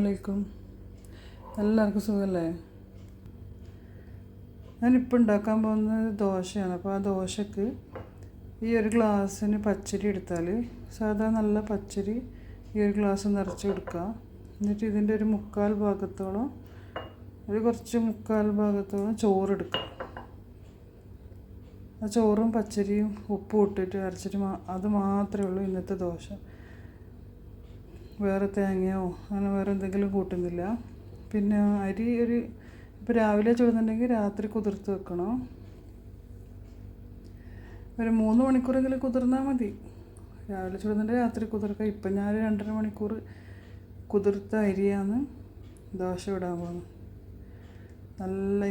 അലൈക്കും. എല്ലാവർക്കും സുഖമല്ലേ? ഞാനിപ്പോൾ ഉണ്ടാക്കാൻ പോകുന്നത് ദോശയാണ്. അപ്പോൾ ആ ദോശക്ക് ഈ ഒരു ഗ്ലാസ്സിന് പച്ചരി എടുത്താൽ, സാധാ നല്ല പച്ചരി ഈ ഒരു ഗ്ലാസ് നിറച്ച് എടുക്കുക. എന്നിട്ട് ഇതിൻ്റെ ഒരു മുക്കാൽ ഭാഗത്തോളം ചോറെടുക്കുക. ആ ചോറും പച്ചരിയും ഉപ്പും ഇട്ടിട്ട് അരച്ചിട്ട് അത് മാത്രമേ ഉള്ളൂ ഇന്നത്തെ ദോശ. വേറെ തേങ്ങയോ അങ്ങനെ വേറെ എന്തെങ്കിലും കൂട്ടുന്നില്ല. പിന്നെ അരി ഇപ്പോൾ രാവിലെ ചുടുന്നുണ്ടെങ്കിൽ രാത്രി കുതിർത്ത് വെക്കണം. ഒരു 3 മണിക്കൂറെങ്കിലും കുതിർന്നാൽ മതി. രാവിലെ ചുടുന്നുണ്ടെങ്കിൽ രാത്രി കുതിർക്കുക. ഇപ്പം ഞാൻ 2.5 മണിക്കൂർ കുതിർത്ത അരിയാണ് ദോശ ഇടാൻ പോകുന്നത്.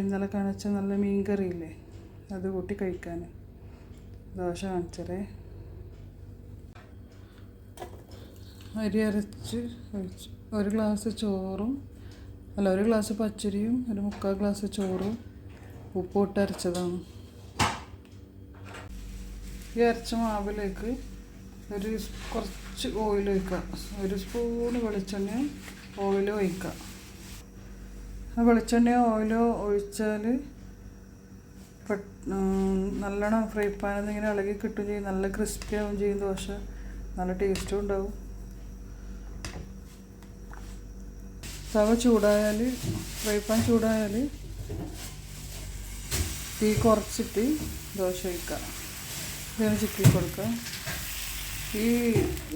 ഇന്നലെ കാണിച്ച നല്ല മീൻ കറിയില്ലേ, അത് കൂട്ടി കഴിക്കാൻ ദോശ കാണിച്ചതേ. അരി അരച്ച് ഒഴിച്ച് ഒരു ഗ്ലാസ് പച്ചരിയും ഒരു 3/4 ഗ്ലാസ് ചോറും ഉപ്പിട്ട് അരച്ചതാണ്. ഈ അരച്ച മാവിലേക്ക് കുറച്ച് ഓയിൽ ഒഴിക്കുക. 1 സ്പൂൺ വെളിച്ചെണ്ണ ഓയിൽ ഒഴിക്കുക. ആ വെളിച്ചെണ്ണയോ ഓയിലോ ഒഴിച്ചാൽ നല്ലോണം ഫ്രൈ പാനിൽ ഇങ്ങനെ ഇളകി കിട്ടും ചെയ്യും. നല്ല ക്രിസ്പി ആവും ചെയ്യും ദോശ. നല്ല ടേസ്റ്റും ഉണ്ടാവും. ഫ്രൈ പാൻ ചൂടായാൽ തീ കുറച്ചിട്ട് ദോശ വയ്ക്കുക. ഇങ്ങനെ ചിക്കി കൊടുക്കുക.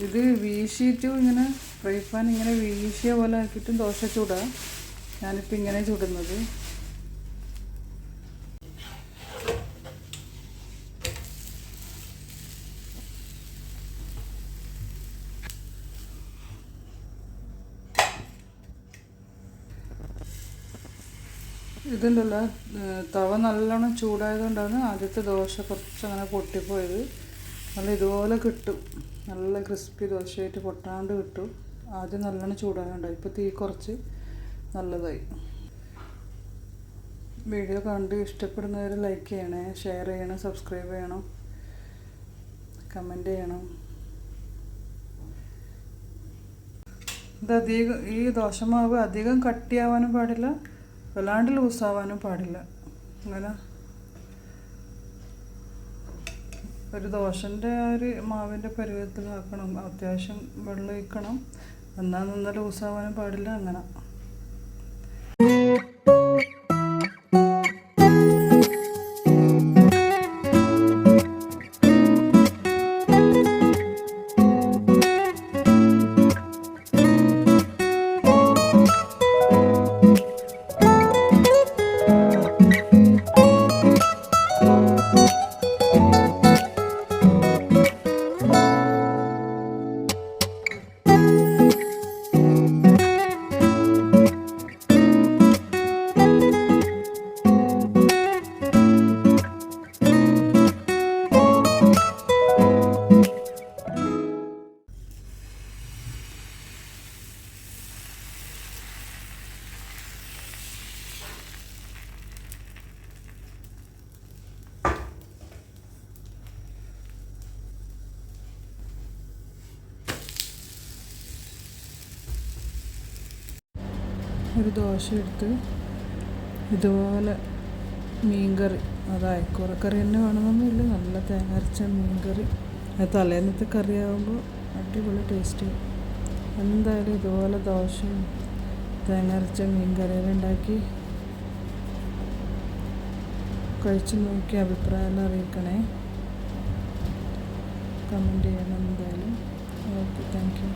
ഇത് വീശിയിട്ടും ഇങ്ങനെ ഫ്രൈ പാൻ ഇങ്ങനെ വീശിയ പോലെ ആക്കിയിട്ടും ദോശ ചൂടാം. ഞാനിപ്പോൾ ഇങ്ങനെ ചുടുന്നത്. ഇതുണ്ടല്ലോ, തവ നല്ലോണം ചൂടായതുകൊണ്ടാണ് ആദ്യത്തെ ദോശ കുറച്ചങ്ങനെ പൊട്ടിപ്പോയത്. നല്ല ഇതുപോലെ കിട്ടും. നല്ല ക്രിസ്പി ദോശയായിട്ട് പൊട്ടാണ്ട് കിട്ടും. ആദ്യം നല്ലോണം ചൂടായതുകൊണ്ടാണ്. ഇപ്പോൾ തീ കുറച്ച് നല്ലതായി. വീഡിയോ കണ്ട് ഇഷ്ടപ്പെടുന്നവർ ലൈക്ക് ചെയ്യണേ, ഷെയർ ചെയ്യണം, സബ്സ്ക്രൈബ് ചെയ്യണം, കമൻറ്റ് ചെയ്യണം. ഈ ദോശമാവ് അധികം കട്ടിയാവാനും പാടില്ല, വല്ലാണ്ട് ലൂസാവാനും പാടില്ല. അങ്ങനെ ഒരു ദോശൻ്റെ മാവിൻ്റെ പരുവത്തിലാക്കണം. അത്യാവശ്യം വെള്ളം ഒഴിക്കണം. എന്നാൽ നന്ന ലൂസാവാനും പാടില്ല. അങ്ങനെ ഒരു ദോശ എടുത്ത് ഇതുപോലെ മീൻകറി, അത് അയക്കൂറക്കറി തന്നെ വേണമെന്നൊന്നുമില്ല, നല്ല തേങ്ങ അരച്ച മീൻകറി. അത് തലേന്നത്തെ കറിയാകുമ്പോൾ അടിപൊളി ടേസ്റ്റ്. എന്തായാലും ഇതുപോലെ ദോശയും തേങ്ങ അരച്ച മീൻകറിയെല്ലാം ഉണ്ടാക്കി കഴിച്ച് നോക്കി അഭിപ്രായം അറിയിക്കണേ, കമൻറ്റ് ചെയ്യണം എന്തായാലും. Okay, thank you.